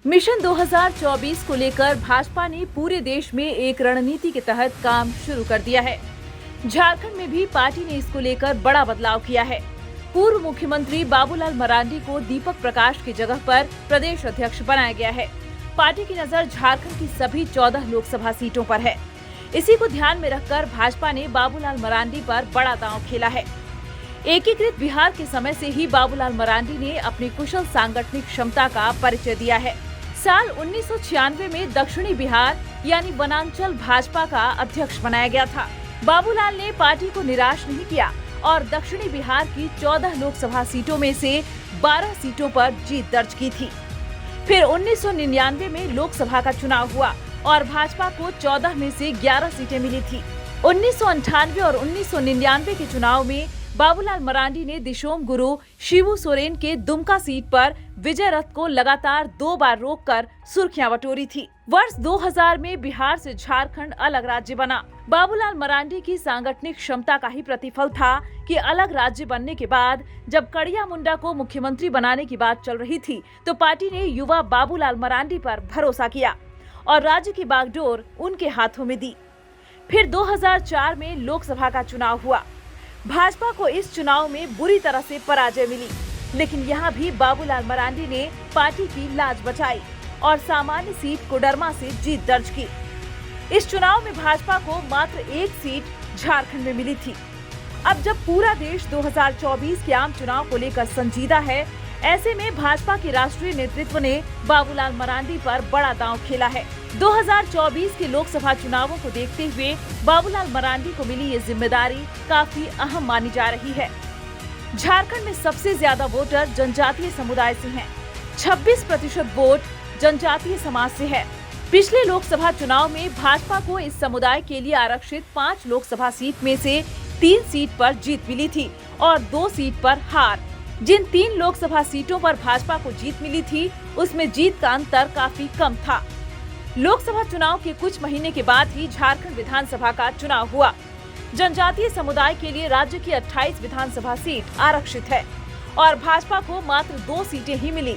Mission 2024 को लेकर भाजपा ने पूरे देश में एक रणनीति के तहत काम शुरू कर दिया है। झारखंड में भी पार्टी ने इसको लेकर बड़ा बदलाव किया है। पूर्व मुख्यमंत्री बाबूलाल मरांडी को दीपक प्रकाश की जगह पर प्रदेश अध्यक्ष बनाया गया है। पार्टी की नजर झारखंड की सभी 14 लोकसभा सीटों पर है। इसी को ध्यान में रखकर भाजपा ने बाबूलाल मरांडी पर बड़ा दांव खेला है। एकीकृत बिहार के समय से ही बाबूलाल मरांडी ने अपनी कुशल सांगठनिक क्षमता का परिचय दिया है। साल 1996 में दक्षिणी बिहार यानी वनांचल भाजपा का अध्यक्ष बनाया गया था। बाबूलाल ने पार्टी को निराश नहीं किया और दक्षिणी बिहार की 14 लोकसभा सीटों में से 12 सीटों पर जीत दर्ज की थी। फिर 1999 में लोकसभा का चुनाव हुआ और भाजपा को 14 में से 11 सीटें मिली थी। 1998 और 1999 के चुनाव में बाबूलाल मरांडी ने दिशोम गुरु शिबू सोरेन के दुमका सीट पर विजय रथ को लगातार 2 बार रोककर सुर्खियां बटोरी थी। वर्ष 2000 में बिहार से झारखंड अलग राज्य बना। बाबूलाल मरांडी की सांगठनिक क्षमता का ही प्रतिफल था कि अलग राज्य बनने के बाद जब कड़िया मुंडा को मुख्यमंत्री बनाने की बात चल रही थी तो पार्टी ने युवा बाबूलाल मरांडी पर भरोसा किया और राज्य की बागडोर उनके हाथों में दी। फिर 2004 में लोकसभा का चुनाव हुआ। भाजपा को इस चुनाव में बुरी तरह से पराजय मिली, लेकिन यहाँ भी बाबूलाल मरांडी ने पार्टी की लाज बचाई और सामान्य सीट कोडरमा से जीत दर्ज की। इस चुनाव में भाजपा को मात्र 1 सीट झारखंड में मिली थी। अब जब पूरा देश 2024 के आम चुनाव को लेकर संजीदा है, ऐसे में भाजपा के राष्ट्रीय नेतृत्व ने बाबूलाल मरांडी पर बड़ा दांव खेला है। 2024 के लोकसभा चुनावों को देखते हुए बाबूलाल मरांडी को मिली ये जिम्मेदारी काफी अहम मानी जा रही है। झारखंड में सबसे ज्यादा वोटर जनजातीय समुदाय से हैं। 26% वोट जनजातीय समाज से है। पिछले लोकसभा चुनाव में भाजपा को इस समुदाय के लिए आरक्षित 5 लोकसभा सीट में से 3 सीट पर जीत मिली थी और 2 सीट पर हार। जिन 3 लोकसभा सीटों पर भाजपा को जीत मिली थी, उसमें जीत का अंतर काफी कम था। लोकसभा चुनाव के कुछ महीने के बाद ही झारखंड विधानसभा का चुनाव हुआ। जनजातीय समुदाय के लिए राज्य की 28 विधानसभा सीट आरक्षित है और भाजपा को मात्र 2 सीटें ही मिली।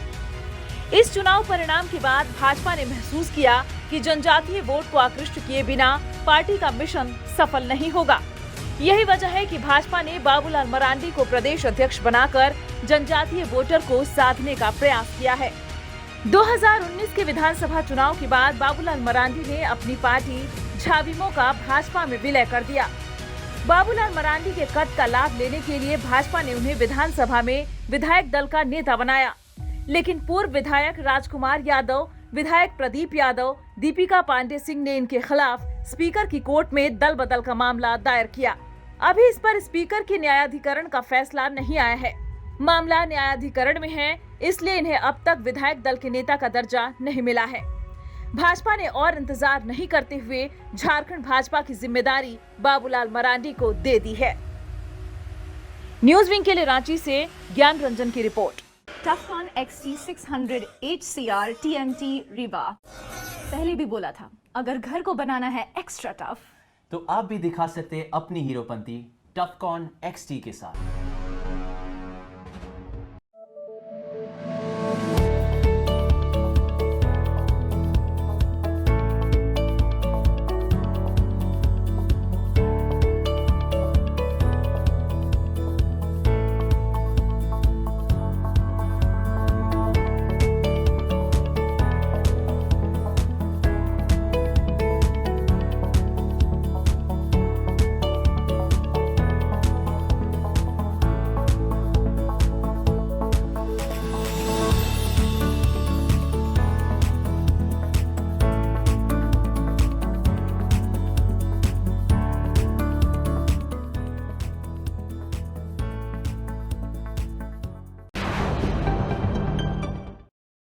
इस चुनाव परिणाम के बाद भाजपा ने महसूस किया कि जनजातीय वोट को आकृष्ट किए बिना पार्टी का मिशन सफल नहीं होगा। यही वजह है कि भाजपा ने बाबूलाल मरांडी को प्रदेश अध्यक्ष बनाकर जनजातीय वोटर को साधने का प्रयास किया है। 2019 के विधानसभा चुनाव के बाद बाबूलाल मरांडी ने अपनी पार्टी झाविमो का भाजपा में विलय कर दिया। बाबूलाल मरांडी के कद का लाभ लेने के लिए भाजपा ने उन्हें विधानसभा में विधायक दल का नेता बनाया, लेकिन पूर्व विधायक राजकुमार यादव, विधायक प्रदीप यादव, दीपिका पांडे सिंह ने इनके खिलाफ स्पीकर की कोर्ट में दल बदल का मामला दायर किया। अभी इस पर स्पीकर के न्यायाधिकरण का फैसला नहीं आया है। मामला न्यायाधिकरण में है, इसलिए इन्हें अब तक विधायक दल के नेता का दर्जा नहीं मिला है। भाजपा ने और इंतजार नहीं करते हुए झारखंड भाजपा की जिम्मेदारी बाबूलाल मरांडी को दे दी है। न्यूज विंग के लिए रांची से ज्ञान रंजन की report. टफकॉन XT 600 HCR TMT Rewa. पहले भी बोला था, अगर घर को बनाना है एक्स्ट्रा टफ तो आप भी दिखा सकते हैं अपनी हीरोपंती टफकॉन XT के साथ।